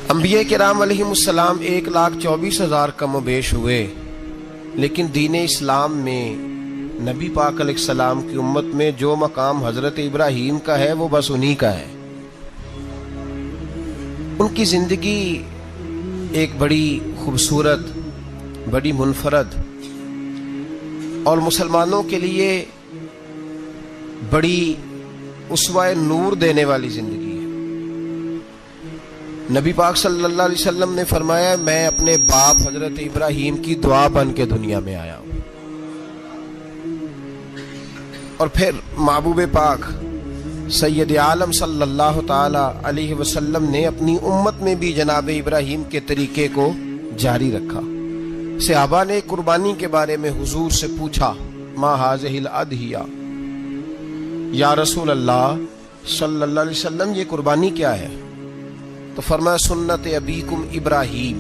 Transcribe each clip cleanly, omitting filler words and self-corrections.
انبیاء کرام علیہم السلام 1,24,000 کم و بیش ہوئے، لیکن دین اسلام میں نبی پاک علیہ السلام کی امت میں جو مقام حضرت ابراہیم کا ہے وہ بس انہی کا ہے۔ ان کی زندگی ایک بڑی خوبصورت، بڑی منفرد اور مسلمانوں کے لیے بڑی اسوہ نور دینے والی زندگی ہے۔ نبی پاک صلی اللہ علیہ وسلم نے فرمایا، میں اپنے باپ حضرت ابراہیم کی دعا بن کے دنیا میں آیا ہوں۔ اور پھر محبوب پاک سید عالم صلی اللہ تعالی علیہ وسلم نے اپنی امت میں بھی جناب ابراہیم کے طریقے کو جاری رکھا۔ صحابہ نے قربانی کے بارے میں حضور سے پوچھا، ما ہذہ الاضحیہ، یا رسول اللہ صلی اللہ علیہ وسلم یہ قربانی کیا ہے؟ تو فرمایا، سنت ابیکم ابراہیم،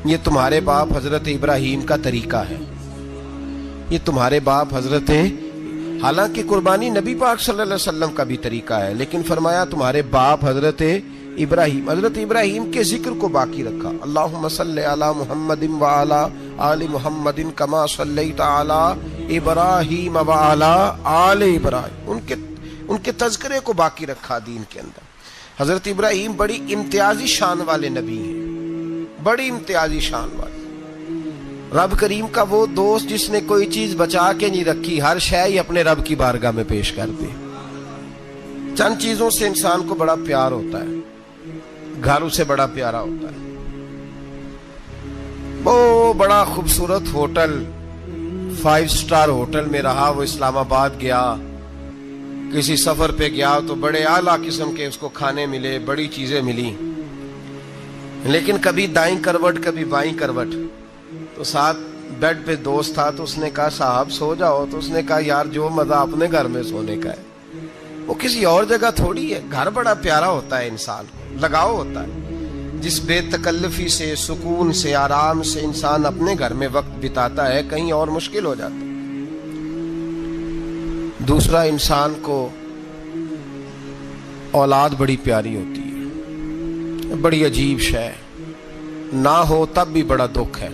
یہ تمہارے باپ حضرت ابراہیم کا طریقہ ہے، یہ تمہارے باپ حضرت، حالانکہ قربانی نبی پاک صلی اللہ علیہ وسلم کا بھی طریقہ ہے، لیکن فرمایا تمہارے باپ حضرت ابراہیم، حضرت ابراہیم کے ذکر کو باقی رکھا۔ اللہم صلی علی محمد وعلی آل محمد کما صلیت علی ابراہیم وعلی آل ابراہیم، ان کے تذکرے کو باقی رکھا دین کے اندر۔ حضرت ابراہیم بڑی امتیازی شان والے نبی ہیں، بڑی امتیازی شان والے۔ رب کریم کا وہ دوست جس نے کوئی چیز بچا کے نہیں رکھی، ہر شے ہی اپنے رب کی بارگاہ میں پیش کر دے۔ چند چیزوں سے انسان کو بڑا پیار ہوتا ہے، گھر اسے بڑا پیارا ہوتا ہے۔ وہ بڑا خوبصورت ہوٹل، 5 سٹار ہوٹل میں رہا، وہ اسلام آباد گیا، کسی سفر پہ گیا تو بڑے اعلیٰ قسم کے اس کو کھانے ملے، بڑی چیزیں ملی، لیکن کبھی دائیں کروٹ کبھی بائیں کروٹ۔ تو ساتھ بیڈ پہ دوست تھا، تو اس نے کہا صاحب سو جاؤ، تو اس نے کہا یار جو مزہ اپنے گھر میں سونے کا ہے وہ کسی اور جگہ تھوڑی ہے۔ گھر بڑا پیارا ہوتا ہے، انسان کو لگاؤ ہوتا ہے، جس بے تکلفی سے، سکون سے، آرام سے انسان اپنے گھر میں وقت بتاتا ہے، کہیں اور مشکل ہو جاتا ہے۔ دوسرا، انسان کو اولاد بڑی پیاری ہوتی ہے، بڑی عجیب شے، نہ ہو تب بھی بڑا دکھ ہے،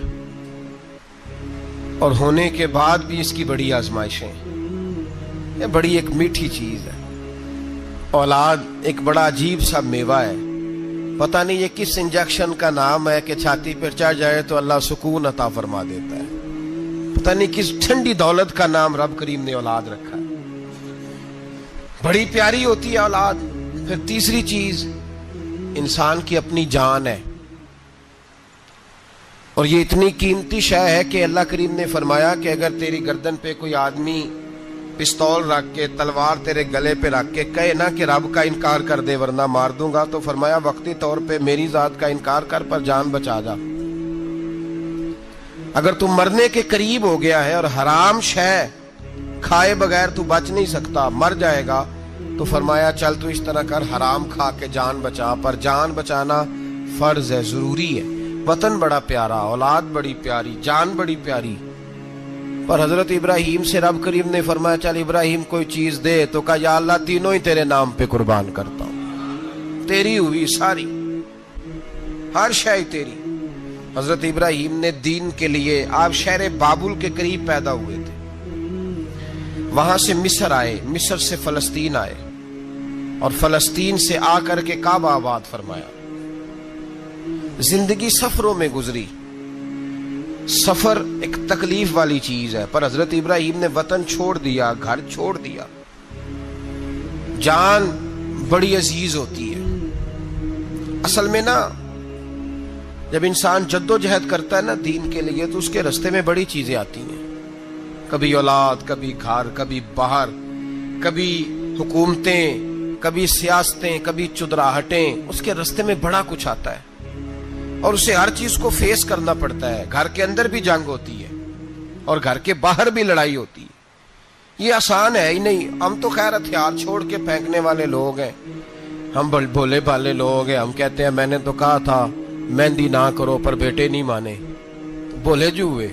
اور ہونے کے بعد بھی اس کی بڑی آزمائشیں، یہ بڑی ایک میٹھی چیز ہے۔ اولاد ایک بڑا عجیب سا میوہ ہے، پتہ نہیں یہ کس انجیکشن کا نام ہے کہ چھاتی پر چڑھ جائے تو اللہ سکون عطا فرما دیتا ہے، پتہ نہیں کس ٹھنڈی دولت کا نام رب کریم نے اولاد رکھا ہے، بڑی پیاری ہوتی ہے اولاد۔ پھر تیسری چیز انسان کی اپنی جان ہے، اور یہ اتنی قیمتی شے ہے کہ اللہ کریم نے فرمایا کہ اگر تیری گردن پہ کوئی آدمی پستول رکھ کے، تلوار تیرے گلے پہ رکھ کے کہے نا کہ رب کا انکار کر دے ورنہ مار دوں گا، تو فرمایا وقتی طور پہ میری ذات کا انکار کر پر جان بچا جا۔ اگر تم مرنے کے قریب ہو گیا ہے اور حرام شے کھائے بغیر تو بچ نہیں سکتا، مر جائے گا، تو فرمایا چل تو اس طرح کر، حرام کھا کے جان بچا، پر جان بچانا فرض ہے، ضروری ہے۔ وطن بڑا پیارا، اولاد بڑی پیاری، جان بڑی پیاری، پر حضرت ابراہیم سے رب کریم نے فرمایا چل ابراہیم کوئی چیز دے، تو کہا یا اللہ تینوں ہی تیرے نام پہ قربان کرتا ہوں، تیری ہوئی ساری، ہر شے تیری۔ حضرت ابراہیم نے دین کے لیے، آپ شہر بابل کے قریب پیدا ہوئے تھے، وہاں سے مصر آئے، مصر سے فلسطین آئے، اور فلسطین سے آ کر کے کعبہ آباد فرمایا۔ زندگی سفروں میں گزری، سفر ایک تکلیف والی چیز ہے، پر حضرت ابراہیم نے وطن چھوڑ دیا، گھر چھوڑ دیا۔ جان بڑی عزیز ہوتی ہے اصل میں نا، جب انسان جد و جہد کرتا ہے نا دین کے لیے، تو اس کے رستے میں بڑی چیزیں آتی ہیں، کبھی اولاد، کبھی گھر، کبھی باہر، کبھی حکومتیں، کبھی سیاستیں، کبھی چدراہٹیں، اس کے رستے میں بڑا کچھ آتا ہے، اور اسے ہر چیز کو فیس کرنا پڑتا ہے۔ گھر کے اندر بھی جنگ ہوتی ہے اور گھر کے باہر بھی لڑائی ہوتی ہے، یہ آسان ہے ہی نہیں۔ ہم تو خیر ہتھیار چھوڑ کے پھینکنے والے لوگ ہیں، ہم بھولے بھالے لوگ ہیں، ہم کہتے ہیں میں نے تو کہا تھا مہندی نہ کرو، پر بیٹے نہیں مانے، بھولے جو ہوئے۔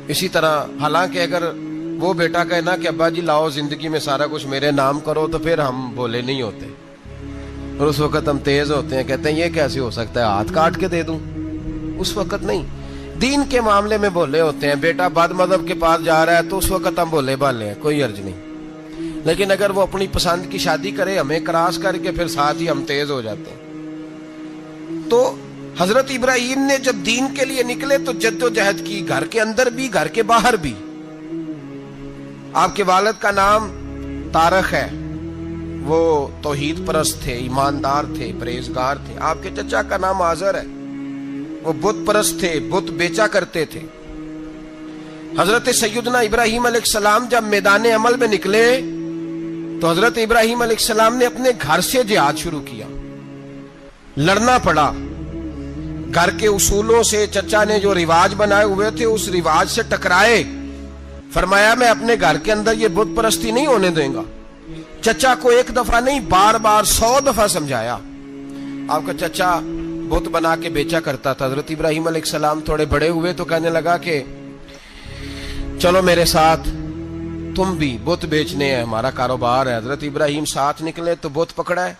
اسی طرح حالانکہ اگر وہ بیٹا کہے نا کہ ابا جی لاؤ زندگی میں سارا کچھ میرے نام کرو، تو پھر ہم بھولے نہیں ہوتے۔ اور اس وقت ہم تیز ہوتے ہیں، کہتے ہیں یہ کیسے ہو سکتا ہے، ہاتھ کاٹ کے دے دوں. اس وقت نہیں. دین کے معاملے میں بولے ہوتے ہیں، بیٹا بد مذہب کے پاس جا رہا ہے تو اس وقت ہم بولے بالے ہیں، کوئی عرض نہیں. لیکن اگر وہ اپنی پسند کی شادی کرے ہمیں کراس کر کے، پھر ساتھ ہی ہم تیز ہو جاتے ہیں. تو حضرت ابراہیم نے جب دین کے لیے نکلے تو جد و جہد کی، گھر کے اندر بھی گھر کے باہر بھی. آپ کے والد کا نام طارق ہے، وہ توحید پرست تھے، ایماندار تھے، پرہیزگار تھے. آپ کے چچا کا نام آزر ہے، وہ بت پرست تھے، بت بیچا کرتے تھے. حضرت سیدنا ابراہیم علیہ السلام جب میدان عمل میں نکلے تو حضرت ابراہیم علیہ السلام نے اپنے گھر سے جہاد شروع کیا. لڑنا پڑا، گھر کے اصولوں سے. چچا نے جو رواج بنائے ہوئے تھے اس رواج سے ٹکرائے. فرمایا میں اپنے گھر کے اندر یہ بت پرستی نہیں ہونے دیں گا. چچا کو ایک دفعہ نہیں، بار بار 100 دفعہ سمجھایا. آپ کا چچا بت بنا کے بیچا کرتا تھا. حضرت ابراہیم علیہ السلام تھوڑے بڑے ہوئے تو کہنے لگا کہ چلو میرے ساتھ، تم بھی بت بیچنے ہیں، ہمارا کاروبار ہے. حضرت ابراہیم ساتھ نکلے تو بت پکڑا ہے،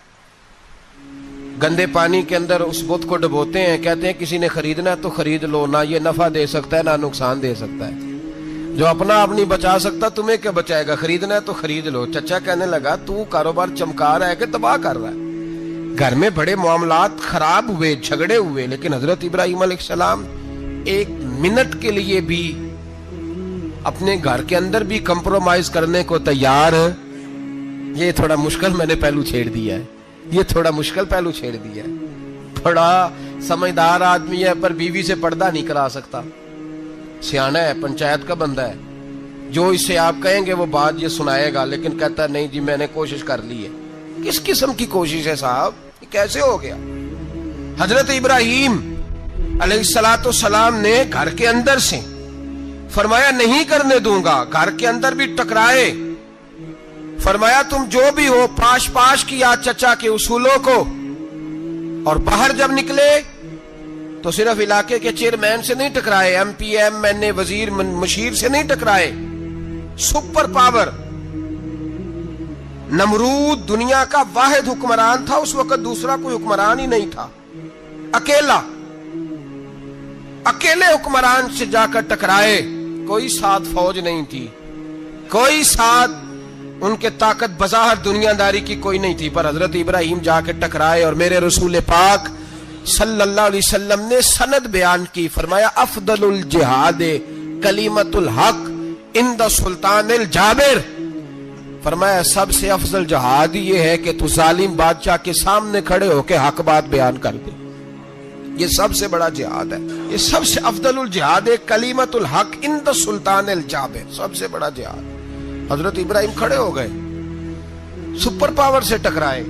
گندے پانی کے اندر اس بت کو ڈبوتے ہیں. کہتے ہیں کسی نے خریدنا ہے تو خرید لو، نہ یہ نفع دے سکتا ہے نہ نقصان دے سکتا ہے. جو اپنا آپ نہیں بچا سکتا تمہیں کیا بچائے گا، خریدنا ہے تو خرید لو. چچا کہنے لگا تو کاروبار چمکا رہا ہے کہ تباہ کر رہا ہے. گھر میں بڑے معاملات خراب ہوئے، جھگڑے ہوئے، لیکن حضرت ابراہیم علیہ السلام ایک منٹ کے لیے بھی اپنے گھر کے اندر بھی کمپرومائز کرنے کو تیار. یہ تھوڑا مشکل میں نے پہلو چھیڑ دیا ہے، یہ تھوڑا مشکل پہلو چھیڑ دیا ہے. بڑا سمجھدار آدمی ہے پر بیوی سے پردہ نہیں کرا سکتا. سیانا ہے، پنچایت کا بندہ ہے، جو اس سے آپ کہیں گے وہ بات یہ سنائے گا، لیکن کہتا ہے نہیں جی میں نے کوشش کر لی ہے. کس قسم کی کوشش ہے صاحب، یہ کیسے ہو گیا؟ حضرت ابراہیم علیہ السلام نے گھر کے اندر سے فرمایا نہیں کرنے دوں گا. گھر کے اندر بھی ٹکرائے. فرمایا تم جو بھی ہو، پاش پاش کیا چچا کے اصولوں کو. اور باہر جب نکلے تو صرف علاقے کے چیئرمین سے نہیں ٹکرائے، ایم پی ایم این اے وزیر مشیر سے نہیں ٹکرائے. سپر پاور نمرود دنیا کا واحد حکمران تھا اس وقت، دوسرا کوئی حکمران ہی نہیں تھا. اکیلے حکمران سے جا کر ٹکرائے. کوئی ساتھ فوج نہیں تھی، کوئی ساتھ ان کے طاقت بظاہر دنیا داری کی کوئی نہیں تھی، پر حضرت ابراہیم جا کے ٹکرائے. اور میرے رسول پاک صلی اللہ علیہ وسلم نے سند بیان کی. فرمایا افضل الجہاد کلمۃ الحق عند سلطان الجابر. فرمایا سب سے افضل جہاد یہ ہے کہ تو ظالم بادشاہ کے سامنے کھڑے ہو کے حق بات بیان کر دے. یہ سب سے بڑا جہاد ہے، یہ سب سے افضل الجہاد کلمۃ الحق عند سلطان الجابر، سب سے بڑا جہاد. حضرت ابراہیم کھڑے ہو گئے، سپر پاور سے ٹکرائے.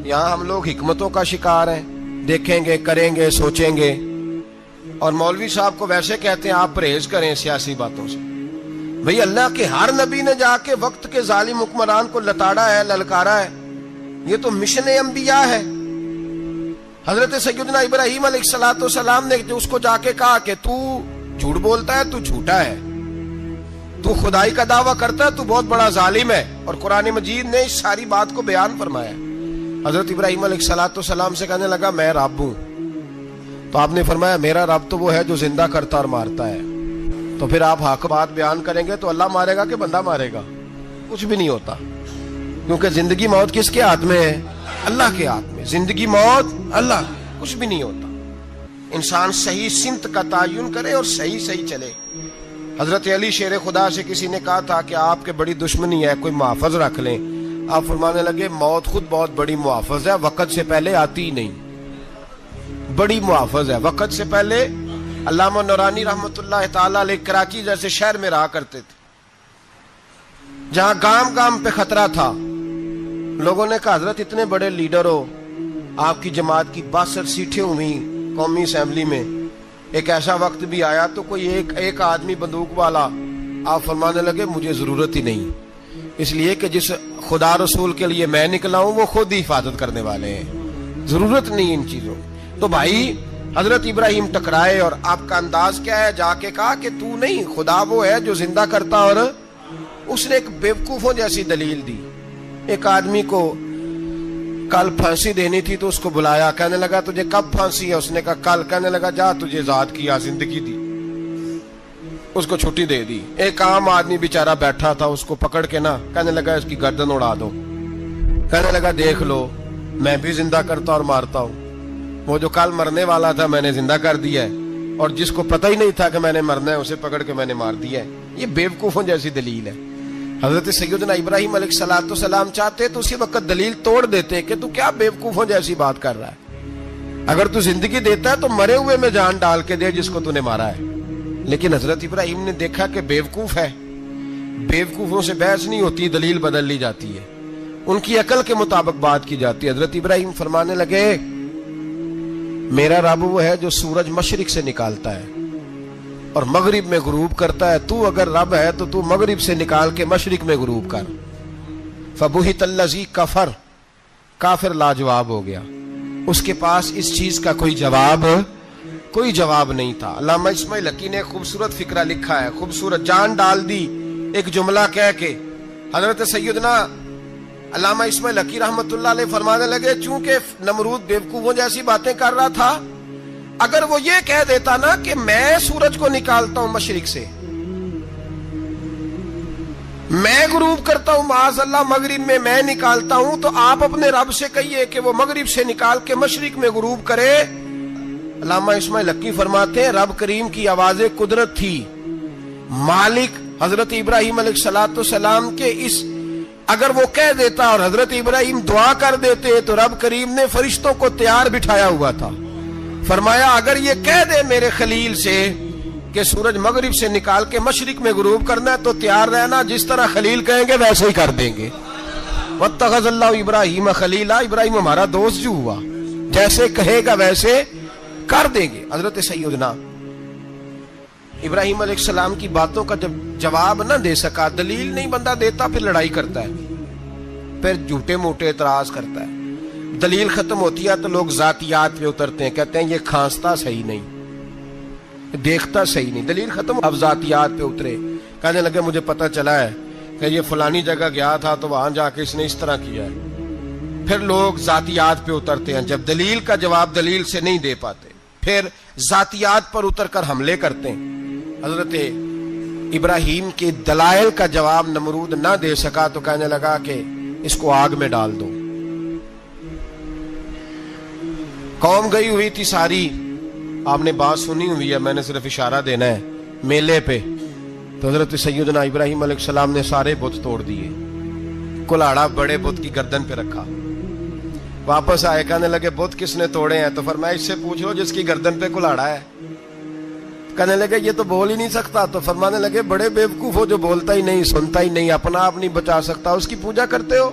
یہاں ہم لوگ حکمتوں کا شکار ہیں، دیکھیں گے، کریں گے، سوچیں گے. اور مولوی صاحب کو ویسے کہتے ہیں آپ پرہیز کریں سیاسی باتوں سے. بھئی اللہ کے ہر نبی نے جا کے وقت کے ظالم حکمران کو لتاڑا ہے، للکارا ہے. یہ تو مشن انبیاء ہے. حضرت سیدنا ابراہیم علیہ السلام نے جو اس کو جا کے کہا کہ تو جھوٹ بولتا ہے، تو جھوٹا ہے، تو خدائی کا دعویٰ کرتا ہے، تو بہت بڑا ظالم ہے. اور قرآن مجید نے اس ساری بات کو بیان فرمایا. حضرت ابراہیم علیہ السلام سے کہنے لگا میں رب ہوں. تو آپ نے فرمایا میرا رب تو وہ ہے جو زندہ کرتا اور مارتا ہے. تو پھر آپ حق بات بیان کریں گے تو اللہ مارے گا کہ بندہ مارے گا؟ کچھ بھی نہیں ہوتا، کیونکہ زندگی موت کس کے ہاتھ میں ہے؟ اللہ کے ہاتھ میں. زندگی موت اللہ، کچھ بھی نہیں ہوتا. انسان صحیح سمت کا تعین کرے اور صحیح چلے. حضرت علی شیر خدا سے کسی نے کہا تھا کہ آپ کے بڑی دشمنی ہے، کوئی محافظ رکھ لیں. آپ فرمانے لگے موت خود بہت بڑی محافظ ہے، وقت سے پہلے آتی ہی نہیں. بڑی محافظ ہے، وقت سے پہلے. علامہ نورانی رحمت اللہ تعالی علیہ کراچی جیسے شہر میں رہا کرتے تھے، جہاں گام گام پہ خطرہ تھا. لوگوں نے کہا حضرت اتنے بڑے لیڈر ہو، آپ کی جماعت کی 62 سیٹیں ہوئی قومی اسمبلی میں، ایک ایسا وقت بھی آیا تو کوئی ایک آدمی بندوق والا. آپ فرمانے لگے مجھے ضرورت ہی نہیں، اس لیے کہ جس خدا رسول کے لیے میں نکلا ہوں وہ خود ہی حفاظت کرنے والے ہیں، ضرورت نہیں ان چیزوں. تو بھائی حضرت ابراہیم ٹکرائے اور آپ کا انداز کیا ہے؟ جا کے کہا کہ تو نہیں، خدا وہ ہے جو زندہ کرتا. اور اس نے ایک بیوقوفوں جیسی دلیل دی. ایک آدمی کو کل پھانسی دینی تھی تو اس کو بلایا, کہنے لگا تجھے کب پھانسی ہے؟ اس نے کہا کل. کہنے لگا جا تجھے آزاد کیا, زندگی دی, اس کو چھٹی دے دی. ایک عام آدمی بیچارہ بیٹھا تھا, اس کو پکڑ کے نا کہنے لگا اس کی گردن اڑا دو. کہنے لگا دیکھ لو میں بھی زندہ کرتا اور مارتا ہوں, وہ جو کل مرنے والا تھا میں نے زندہ کر دیا ہے, اور جس کو پتہ ہی نہیں تھا کہ میں نے مرنا ہے اسے پکڑ کے میں نے مار دیا ہے. یہ بیوقوفوں جیسی دلیل ہے. حضرت سیدنا ابراہیم علیہ السلام چاہتے تو اسی وقت دلیل توڑ دیتے کہ تو کیا بیوقوفوں جیسی بات کر رہا ہے, اگر تو زندگی دیتا ہے تو مرے ہوئے میں جان ڈال کے دے جس کو تو نے مارا ہے. لیکن حضرت ابراہیم نے دیکھا کہ بیوقوف ہے, بیوقوفوں سے بحث نہیں ہوتی, دلیل بدل لی جاتی ہے, ان کی عقل کے مطابق بات کی جاتی ہے. حضرت ابراہیم فرمانے لگے میرا رب وہ ہے جو سورج مشرق سے نکالتا ہے اور مغرب میں غروب کرتا ہے, تو اگر رب ہے تو تو مغرب سے نکال کے مشرق میں غروب کر. فبہت الذی کفر, کافر لاجواب ہو گیا, اس کے پاس اس چیز کا کوئی جواب نہیں تھا. علامہ اسماعیل حقی نے خوبصورت فقرہ لکھا ہے, خوبصورت, جان ڈال دی ایک جملہ کہہ کے. حضرت سیدنا علامہ اسماعیل حقی رحمت اللہ علیہ فرمانے لگے چونکہ نمرود بیوقوفوں جیسی باتیں کر رہا تھا, اگر وہ یہ کہہ دیتا نا کہ میں سورج کو نکالتا ہوں مشرق سے, میں غروب کرتا ہوں معاذ اللہ مغرب میں نکالتا ہوں, تو آپ اپنے رب سے کہیے کہ وہ مغرب سے نکال کے مشرق میں غروب کرے. علامہ اسماعیل حقی فرماتے ہیں رب کریم کی آواز قدرت تھی, مالک حضرت ابراہیم علیہ السلام کے اس, اگر وہ کہہ دیتا اور حضرت ابراہیم دعا کر دیتے تو رب کریم نے فرشتوں کو تیار بٹھایا ہوا تھا. فرمایا اگر یہ کہہ دے میرے خلیل سے کہ سورج مغرب سے نکال کے مشرق میں غروب کرنا ہے تو تیار رہنا, جس طرح خلیل کہیں گے ویسے ہی کر دیں گے. واتخذ اللہ ابراہیم خلیلا, ابراہیم ہمارا دوست جو ہوا, جیسے کہے گا ویسے کر دیں گے. حضرت سیدنا ابراہیم علیہ السلام کی باتوں کا جب جواب نہ دے سکا, دلیل نہیں بندہ دیتا, پھر لڑائی کرتا ہے, پھر جھوٹے موٹے اعتراض کرتا ہے. دلیل ختم ہوتی ہے تو لوگ ذاتیات پہ اترتے ہیں, کہتے ہیں یہ کھانستا صحیح نہیں, دیکھتا صحیح نہیں. دلیل ختم, اب ذاتیات پہ اترے, کہنے لگے مجھے پتا چلا ہے کہ یہ فلانی جگہ گیا تھا تو وہاں جا کے اس نے اس طرح کیا ہے. پھر لوگ ذاتیات پہ اترتے ہیں, جب دلیل کا جواب دلیل سے نہیں دے پاتے پھر ذاتیات پر اتر کر حملے کرتے ہیں. حضرت ابراہیم کے دلائل کا جواب نمرود نہ دے سکا تو کہنے لگا کہ اس کو آگ میں ڈال دو. قوم گئی ہوئی تھی ساری, آپ نے بات سنی ہوئی ہے, میں نے صرف اشارہ دینا ہے, میلے پہ. تو حضرت سیدنا ابراہیم علیہ السلام نے سارے بت توڑ دیے, کلاڑا بڑے بت کی گردن پہ رکھا. واپس آئے, کہنے لگے بت کس نے توڑے ہیں؟ تو فرمایا اس سے پوچھ لو جس کی گردن پہ کلاڑا ہے. کہنے لگے یہ تو بول ہی نہیں سکتا. تو فرمانے لگے بڑے بیوقوف ہو, جو بولتا ہی نہیں, سنتا ہی نہیں, اپنا آپ نہیں بچا سکتا, اس کی پوجا کرتے ہو.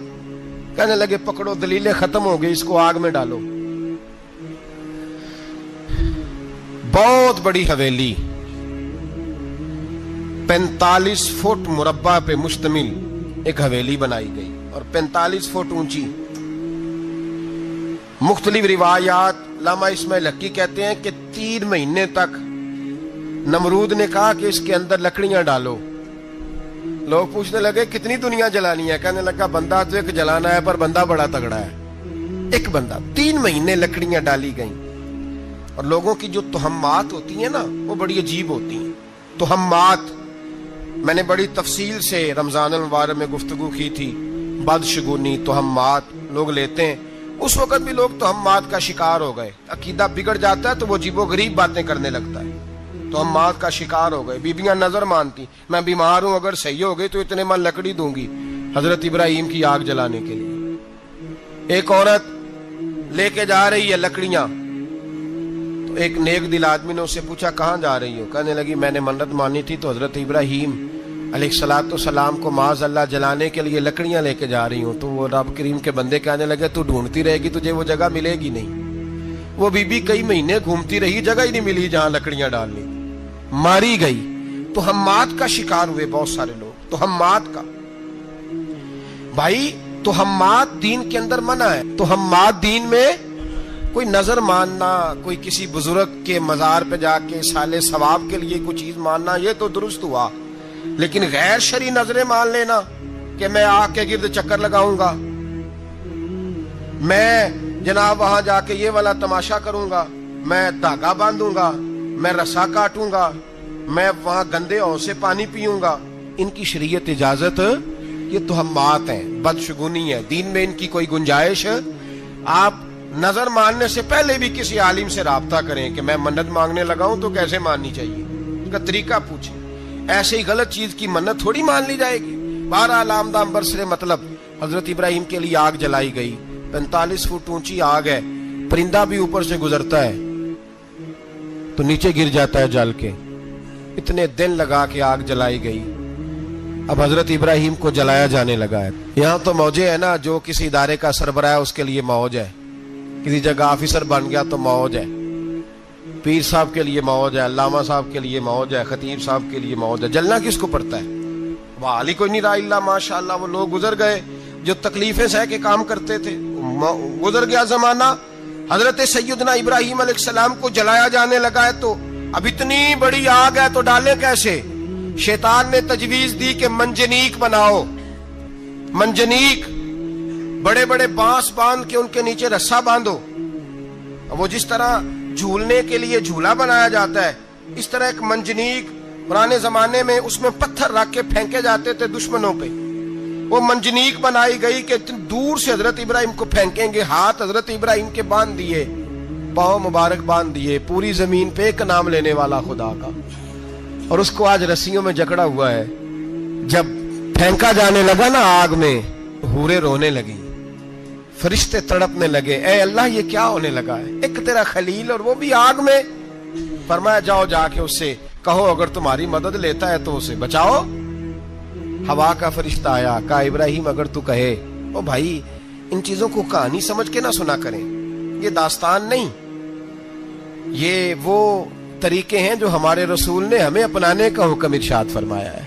کہنے لگے پکڑو, دلیلیں ختم ہو گئی, اس کو آگ میں ڈالو. بہت بڑی حویلی 45 فٹ مربع پہ مشتمل ایک حویلی بنائی گئی اور 45 فٹ اونچی. مختلف روایات, علامہ اسماعیل حقی کہتے ہیں کہ 3 مہینے تک نمرود نے کہا کہ اس کے اندر لکڑیاں ڈالو. لوگ پوچھنے لگے کتنی دنیا جلانی ہے؟ کہنے لگا بندہ تو ایک جلانا ہے, پر بندہ بڑا تگڑا ہے, ایک بندہ. 3 مہینے لکڑیاں ڈالی گئیں. اور لوگوں کی جو تہمات ہوتی ہیں نا وہ بڑی عجیب ہوتی ہیں. تہمات میں نے بڑی تفصیل سے رمضان المبارک میں گفتگو کی تھی. بدشگونی, تہمات لوگ لیتے ہیں. اس وقت بھی لوگ تہمات کا شکار ہو گئے. عقیدہ بگڑ جاتا ہے تو وہ عجیب و غریب باتیں کرنے لگتا ہے. تہمات کا شکار ہو گئے. بیبیاں نظر مانتی, میں بیمار ہوں, اگر صحیح ہو گئی تو اتنے من لکڑی دوں گی حضرت ابراہیم کی آگ جلانے کے لیے. ایک عورت لے کے جا رہی ہے لکڑیاں, تو ایک نیک دل آدمی نے اس سے پوچھا کہاں جا رہی ہو؟ کہنے لگی میں نے منت مانی تھی تو حضرت ابراہیم علیہ السلام کو معاذ اللہ جلانے کے لیے لکڑیاں لے کے جا رہی ہوں. تو وہ رب کریم کے بندے کہنے لگے تو ڈھونڈتی رہے گی, تجھے وہ جگہ ملے گی نہیں. وہ بی بی کئی مہینے گھومتی رہی, جگہ ہی نہیں ملی جہاں لکڑیاں ڈالنی, ماری گئی. تہمات کا شکار ہوئے بہت سارے لوگ. تہمات کا بھائی, تہمات دین کے اندر منع ہے. تہمات دین میں کوئی نظر ماننا, کوئی کسی بزرگ کے مزار پہ جا کے سالے ثواب کے لیے کوئی چیز ماننا, یہ تو درست ہوا. لیکن غیر شرعی نظریں مان لینا کہ میں آگ کے گرد چکر لگاؤں گا, میں جناب وہاں جا کے یہ والا تماشا کروں گا، میں دھاگا باندھوں گا، میں رسا کاٹوں گا، میں وہاں گندے ہو سے پانی پیوں گا، ان کی شریعت اجازت؟ یہ توہمات ہیں، بدشگونی ہے، دین میں ان کی کوئی گنجائش؟ آپ نظر ماننے سے پہلے بھی کسی عالم سے رابطہ کریں کہ میں منت مانگنے لگا ہوں تو کیسے ماننی چاہیے، اس کا طریقہ پوچھیں۔ ایسے ہی غلط چیز کی منت تھوڑی مان لی جائے گی۔ بہرحال آمدام برسر مطلب حضرت ابراہیم کے لیے آگ جلائی گئی، 45 فٹ اونچی آگ ہے، پرندہ بھی اوپر سے گزرتا ہے تو نیچے گر جاتا ہے جل کے، اتنے دن لگا کے آگ جلائی گئی۔ اب حضرت ابراہیم کو جلایا جانے لگا ہے۔ یہاں تو موجے ہے نا، جو کسی ادارے کا سربراہ ہے اس کے لیے موج ہے، کسی جگہ آفیسر بن گیا تو موج ہے، پیر صاحب کے لیے موج ہے، علامہ صاحب کے لیے موج ہے، خطیب صاحب کے لیے موج ہے۔ جلنا کس کو پڑتا ہے؟ وہ علی کوئی نہیں رہا اللہ ماشاءاللہ، وہ لوگ گزر گئے جو تکلیفیں سہ کے کام کرتے تھے، گزر گیا زمانہ۔ حضرت سیدنا ابراہیم علیہ السلام کو جلایا جانے لگا ہے تو اب اتنی بڑی آگ ہے تو ڈالیں کیسے؟ شیطان نے تجویز دی کہ منجنیق بناؤ، منجنیق، بڑے بڑے بانس باندھ کے ان کے نیچے رسا باندھو، وہ جس طرح جھولنے کے لیے جھولا بنایا جاتا ہے اس طرح ایک منجنیق پرانے زمانے میں اس میں پتھر رکھ کے پھینکے جاتے تھے دشمنوں پہ، وہ منجنیق بنائی گئی کہ دور سے حضرت ابراہیم کو پھینکیں گے۔ ہاتھ حضرت ابراہیم کے باندھ دیے، پاؤں مبارک باندھ دیے، پوری زمین پہ ایک نام لینے والا خدا کا، اور اس کو آج رسیوں میں جکڑا ہوا ہے۔ جب پھینکا جانے لگا نا آگ میں، حوریں رونے لگی، فرشتے تڑپنے لگے، اے اللہ یہ کیا ہونے لگا ہے؟ ایک تیرا خلیل اور وہ بھی آگ میں۔ فرمایا جاؤ جا کے اس سے کہو اگر تمہاری مدد لیتا ہے تو اسے بچاؤ۔ ہوا کا فرشتہ آیا، کہا ابراہیم اگر تو کہے۔ او بھائی ان چیزوں کو کہانی سمجھ کے نہ سنا کریں، یہ داستان نہیں، یہ وہ طریقے ہیں جو ہمارے رسول نے ہمیں اپنانے کا حکم ارشاد فرمایا ہے،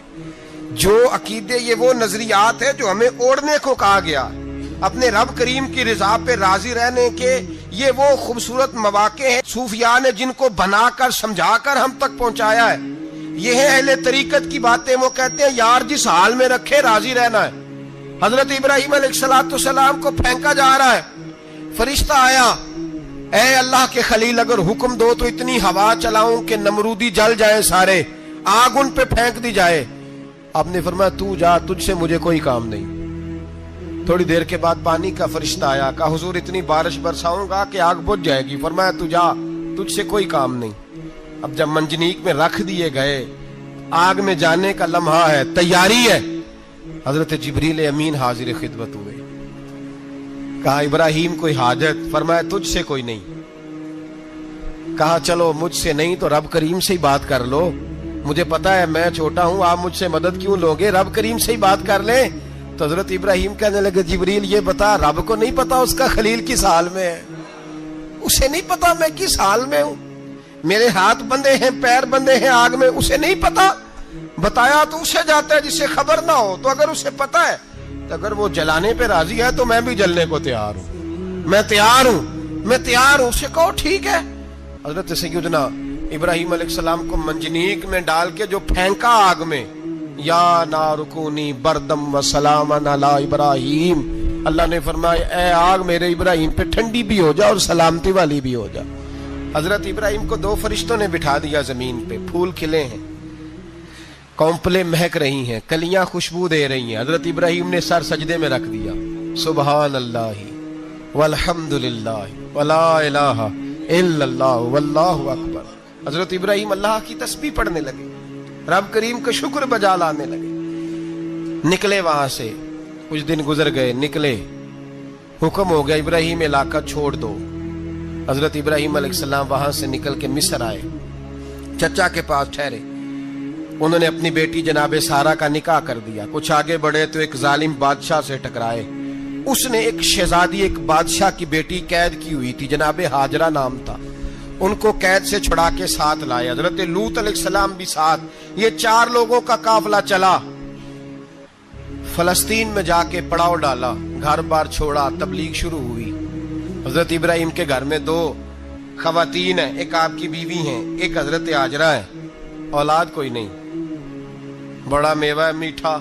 جو عقیدے، یہ وہ نظریات ہے جو ہمیں اوڑھنے کو کہا گیا، اپنے رب کریم کی رضا پہ راضی رہنے کے یہ وہ خوبصورت مواقع ہیں صوفیاء نے جن کو بنا کر سمجھا کر ہم تک پہنچایا ہے۔ یہ ہے اہل طریقت کی باتیں، وہ کہتے ہیں یار جس حال میں رکھے راضی رہنا ہے۔ حضرت ابراہیم علیہ السلام کو پھینکا جا رہا ہے، فرشتہ آیا، اے اللہ کے خلیل اگر حکم دو تو اتنی ہوا چلاؤں کہ نمرودی جل جائیں سارے، آگ ان پہ پھینک دی جائے۔ آپ نے فرمایا تو جا، تجھ سے مجھے کوئی کام نہیں۔ تھوڑی دیر کے بعد پانی کا فرشتہ آیا، کہا حضور اتنی بارش برساؤں گا کہ آگ بجھ جائے گی۔ فرمایا تو جا، تجھ سے کوئی کام نہیں۔ اب جب منجنیق میں رکھ دیے گئے، آگ میں جانے کا لمحہ ہے، تیاری ہے، حضرت جبریل امین حاضر خدمت ہوئے، کہا ابراہیم کوئی حاجت؟ فرمایا تجھ سے کوئی نہیں۔ کہا چلو مجھ سے نہیں تو رب کریم سے ہی بات کر لو، مجھے پتا ہے میں چھوٹا ہوں، آپ مجھ سے مدد کیوں لوگے، رب کریم سے ہی بات کر لیں۔ تو حضرت ابراہیم کہنے لگے جبریل یہ بتا، رب کو نہیں پتا اس کا خلیل کس حال میں ہے، اسے نہیں پتا میں کس حال میں ہوں، میرے ہاتھ بندے ہیں، پیر بندے ہیں آگ میں، اسے نہیں پتا۔ بتایا تو اسے جاتا ہے جس سے خبر نہ ہو، تو اگر اسے پتا ہے تو اگر وہ جلانے پہ راضی ہے تو میں بھی جلنے کو تیار ہوں، میں تیار ہوں، میں تیار ہوں۔ اسے کہو ٹھیک ہے۔ حضرت سیدنا ابراہیم علیہ السلام کو منجنیق میں ڈال کے جو پھینکا آگ میں، یا نار کونی بردم و سلاما علی ابراہیم، اللہ نے فرمایا اے آگ میرے ابراہیم پہ ٹھنڈی بھی ہو جا اور سلامتی والی بھی ہو جا۔ حضرت ابراہیم کو دو فرشتوں نے بٹھا دیا زمین پہ، پھول کھلے ہیں، کونپلیں مہک رہی ہیں، کلیاں خوشبو دے رہی ہیں۔ حضرت ابراہیم نے سر سجدے میں رکھ دیا، سبحان اللہ والحمد للہ ولا الہ الا اللہ واللہ اکبر۔ حضرت ابراہیم اللہ کی تسبیح پڑھنے لگے، رب کریم کا شکر بجا لانے لگے۔ نکلے وہاں سے، کچھ دن گزر گئے، نکلے، حکم ہو گیا ابراہیم علاقہ چھوڑ دو۔ حضرت ابراہیم علیہ السلام وہاں سے نکل کے مصر آئے، چچا کے پاس ٹھہرے، انہوں نے اپنی بیٹی جناب سارہ کا نکاح کر دیا۔ کچھ آگے بڑھے تو ایک ظالم بادشاہ سے ٹکرائے، اس نے ایک شہزادی، ایک بادشاہ کی بیٹی قید کی ہوئی تھی، جناب ہاجرہ نام تھا، ان کو قید سے چھڑا کے ساتھ لائے۔ حضرت لوط علیہ السلام بھی ساتھ، یہ 4 لوگوں کا قافلہ چلا، فلسطین میں جا کے پڑاؤ ڈالا، گھر بار چھوڑا، تبلیغ شروع ہوئی۔ حضرت ابراہیم کے گھر میں 2 خواتین ہیں، ایک آپ کی بیوی ہیں، ایک حضرت ہاجرہ ہے، اولاد کوئی نہیں، بڑا میوہ ہے میٹھا،